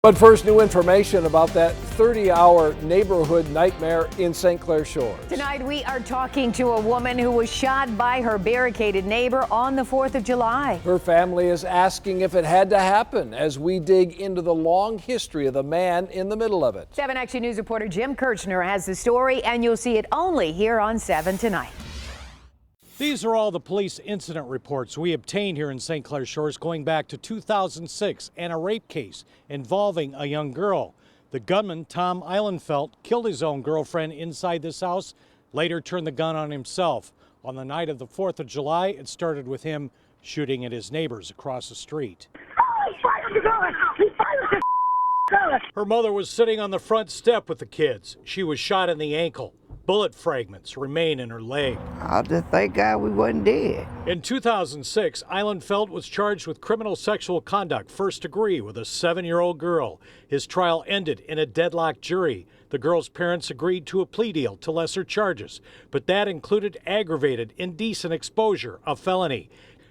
But first, new information about that 30-hour neighborhood nightmare in St. Clair Shores. Tonight, we are talking to a woman who was shot by her barricaded neighbor on the 4th of July. Her family is asking if it had to happen as we dig into the long history of the man in the middle of it. 7 Action News reporter Jim Kirchner has the story, and you'll see it only here on 7 tonight. These are all the police incident reports we obtained here in St. Clair Shores going back to 2006 and a rape case involving a young girl. The gunman, Tom Eilenfeld, killed his own girlfriend inside this house, later turned the gun on himself. On the night of the 4th of July, it started with him shooting at his neighbors across the street. Her mother was sitting on the front step with the kids. She was shot in the ankle. Bullet fragments remain in her leg. I just thank God we wasn't dead. In 2006, Eilenfeld was charged with criminal sexual conduct, first degree, with a 7-year-old girl. His trial ended in a deadlocked jury. The girl's parents agreed to a plea deal to lesser charges, but that included aggravated indecent exposure, a felony.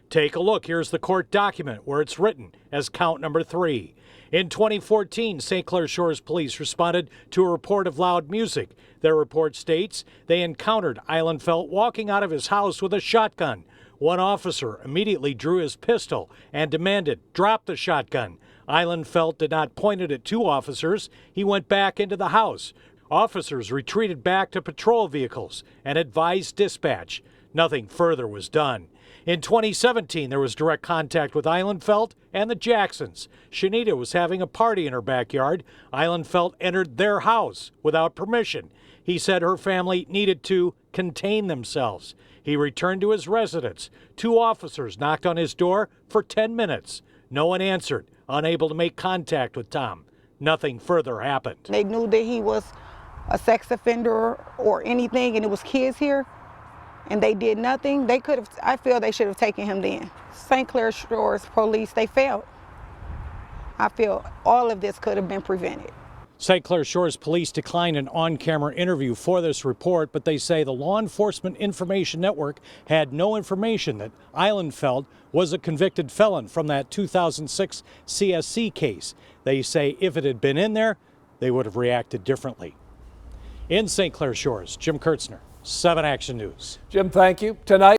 Take a look. Here's the court document where it's written as count number 3. In 2014, St. Clair Shores police responded to a report of loud music. Their report states they encountered Eilenfeld walking out of his house with a shotgun. One officer immediately drew his pistol and demanded, "Drop the shotgun." Eilenfeld did not point it at 2 officers. He went back into the house. Officers retreated back to patrol vehicles and advised dispatch. Nothing further was done. In 2017, there was direct contact with Eilenfeld and the Jacksons. Shanita was having a party in her backyard. Eilenfeld entered their house without permission. He said her family needed to contain themselves. He returned to his residence. 2 officers knocked on his door for 10 minutes. No one answered, unable to make contact with Tom. Nothing further happened. They knew that he was a sex offender or anything, and it was kids here, and they did nothing. They could have, I feel they should have taken him then. St. Clair Shores police, they failed. I feel all of this could have been prevented. St. Clair Shores police declined an on-camera interview for this report, but they say the Law Enforcement Information Network had no information that Eilenfeld was a convicted felon from that 2006 CSC case. They say if it had been in there, they would have reacted differently. In St. Clair Shores, Jim Kirchner, 7 Action News. Jim, thank you. Tonight.